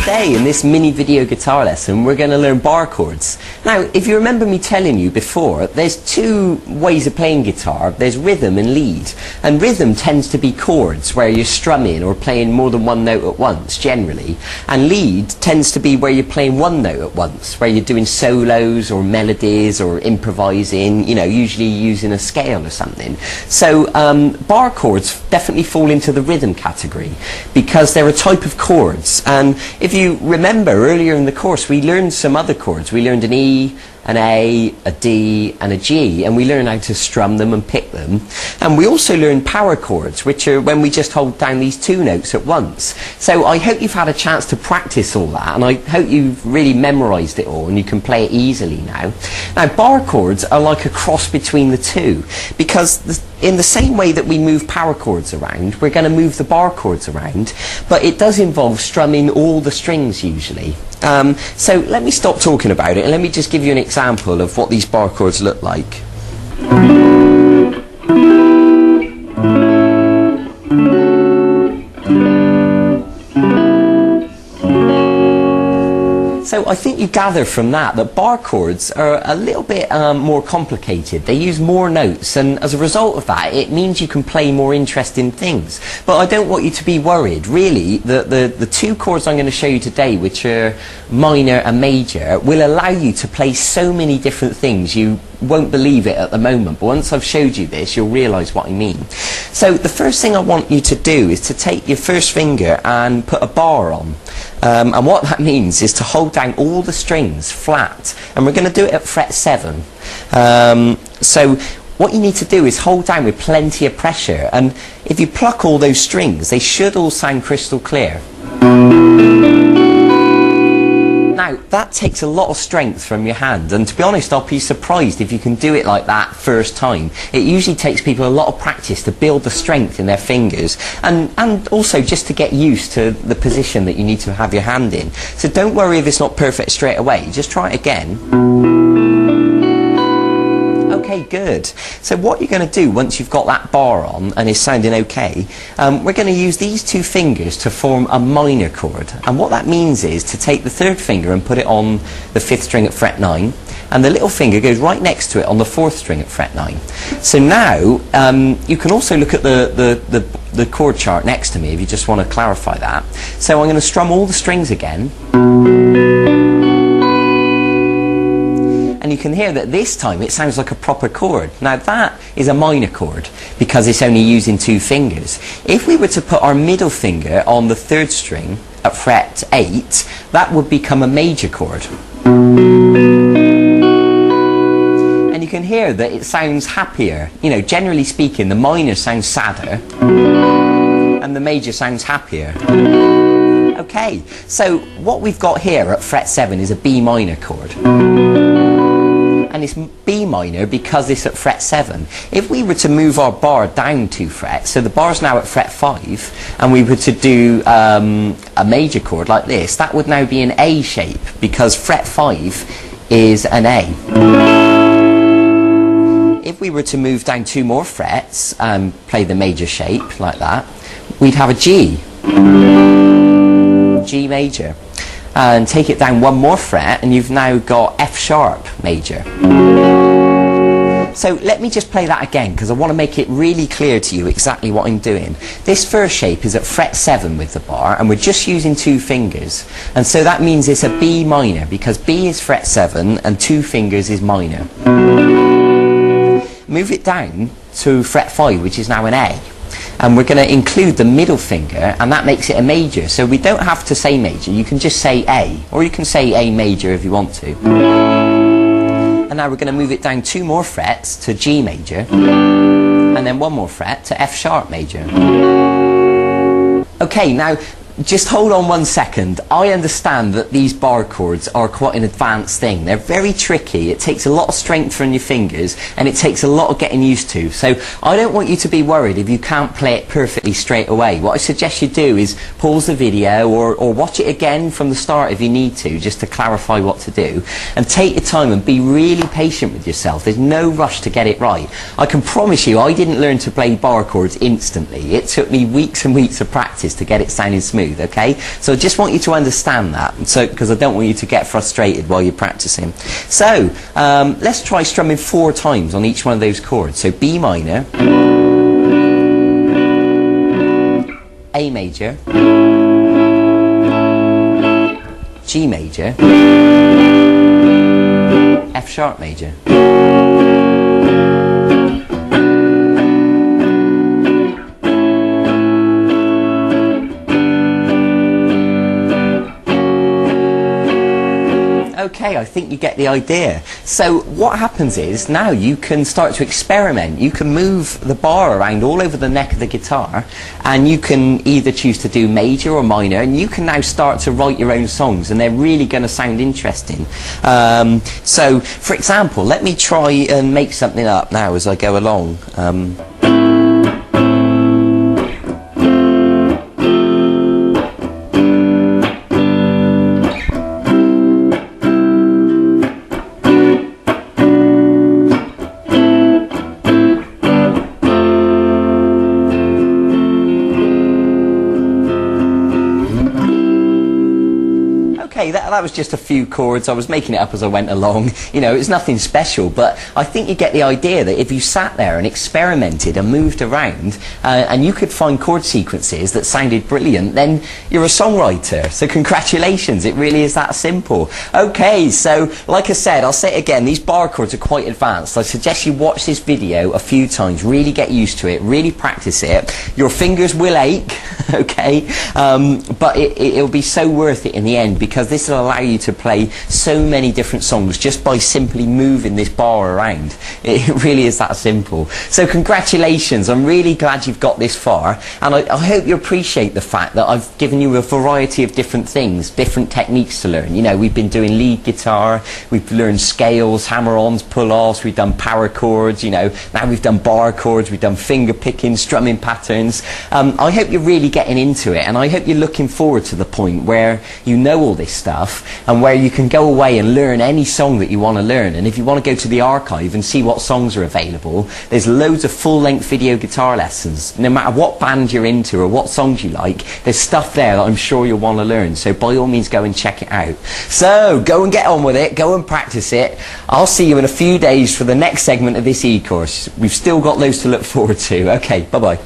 today in this mini video guitar lesson we're going to learn bar chords. Now if you remember me telling you before, there's two ways of playing guitar. There's rhythm and lead, and rhythm tends to be chords where you're strumming or playing more than one note at once generally, and lead tends to be where you're playing one note at once, where you're doing solos or melodies or improvising, you know, usually using a scale or something. So bar chords definitely fall into the rhythm category because they're a type of chords. And if you remember earlier in the course we learned some other chords. We learned an E, an A, a D and a G, and we learn how to strum them and pick them. And we also learn power chords, which are when we just hold down these two notes at once. So I hope you've had a chance to practice all that, and I hope you've really memorised it all and you can play it easily now. Now bar chords are like a cross between the two, because in the same way that we move power chords around, we're going to move the bar chords around, but it does involve strumming all the strings usually. So let me stop talking about it and let me just give you an example of what these bar chords look like. So I think you gather from that bar chords are a little bit more complicated. They use more notes, and as a result of that it means you can play more interesting things. But I don't want you to be worried. Really, the two chords I'm going to show you today, which are minor and major, will allow you to play so many different things you won't believe it at the moment, but once I've showed you this you'll realise what I mean. So the first thing I want you to do is to take your first finger and put a bar on, and what that means is to hold down all the strings flat, and we're going to do it at fret 7. So what you need to do is hold down with plenty of pressure, and if you pluck all those strings they should all sound crystal clear. Now that takes a lot of strength from your hand, and to be honest I'll be surprised if you can do it like that first time. It usually takes people a lot of practice to build the strength in their fingers, and also just to get used to the position that you need to have your hand in. So don't worry if it's not perfect straight away, just try it again. Okay, good. So what you're going to do once you've got that bar on and it's sounding okay, we're going to use these two fingers to form a minor chord. And what that means is to take the third finger and put it on the 5th string at fret 9, and the little finger goes right next to it on the 4th string at fret 9. So now you can also look at the chord chart next to me if you just want to clarify that. So I'm going to strum all the strings again. And you can hear that this time it sounds like a proper chord. Now that is a minor chord because it's only using two fingers. If we were to put our middle finger on the 3rd string at fret 8, that would become a major chord. And you can hear that it sounds happier. You know, generally speaking, the minor sounds sadder and the major sounds happier. Okay, so what we've got here at fret 7 is a B minor chord. And it's B minor because it's at fret 7. If we were to move our bar down 2 frets, so the bar's now at fret 5, and we were to do a major chord like this, that would now be an A shape because fret 5 is an A. If we were to move down 2 more frets and play the major shape like that, we'd have a G. G major. And take it down 1 more fret and you've now got F sharp major. So let me just play that again because I want to make it really clear to you exactly what I'm doing. This first shape is at fret 7 with the bar, and we're just using 2 fingers, and so that means it's a B minor because B is fret 7 and 2 fingers is minor. Move it down to fret 5, which is now an A. And we're going to include the middle finger, and that makes it a major. So we don't have to say major, you can just say A, or you can say A major if you want to. And now we're going to move it down 2 more frets to G major, and then 1 more fret to F sharp major. Okay, now just hold on 1 second. I understand that these bar chords are quite an advanced thing. They're very tricky. It takes a lot of strength from your fingers and it takes a lot of getting used to. So I don't want you to be worried if you can't play it perfectly straight away. What I suggest you do is pause the video or watch it again from the start if you need to, just to clarify what to do. And take your time and be really patient with yourself. There's no rush to get it right. I can promise you I didn't learn to play bar chords instantly. It took me weeks and weeks of practice to get it sounding smooth. smooth, okay? So I just want you to understand that, so because I don't want you to get frustrated while you're practicing. So let's try strumming 4 times on each one of those chords. So B minor, A major, G major, F sharp major. Okay, I think you get the idea. So what happens is now you can start to experiment. You can move the bar around all over the neck of the guitar, and you can either choose to do major or minor, and you can now start to write your own songs, and they're really going to sound interesting. So for example, let me try and make something up now as I go along. Okay, that was just a few chords. I was making it up as I went along. You know, it's nothing special, but I think you get the idea that if you sat there and experimented and moved around, and you could find chord sequences that sounded brilliant, then you're a songwriter. So congratulations, it really is that simple. Okay, so like I said, I'll say it again, these bar chords are quite advanced. I suggest you watch this video a few times, really get used to it, really practice it. Your fingers will ache, okay, but it'll be so worth it in the end, because this will allow you to play so many different songs just by simply moving this bar around. It really is that simple. So congratulations, I'm really glad you've got this far, and I hope you appreciate the fact that I've given you a variety of different things, different techniques to learn. You know, we've been doing lead guitar, we've learned scales, hammer-ons, pull-offs, we've done power chords, you know, now we've done bar chords, we've done finger picking, strumming patterns. I hope you're really getting into it, and I hope you're looking forward to the point where you know all this stuff and where you can go away and learn any song that you want to learn. And if you want to go to the archive and see what songs are available, there's loads of full-length video guitar lessons. No matter what band you're into or what songs you like, there's stuff there that I'm sure you'll want to learn. So by all means, go and check it out. So go and get on with it, go and practice it. I'll see you in a few days for the next segment of this e-course. We've still got loads to look forward to. Okay, bye-bye.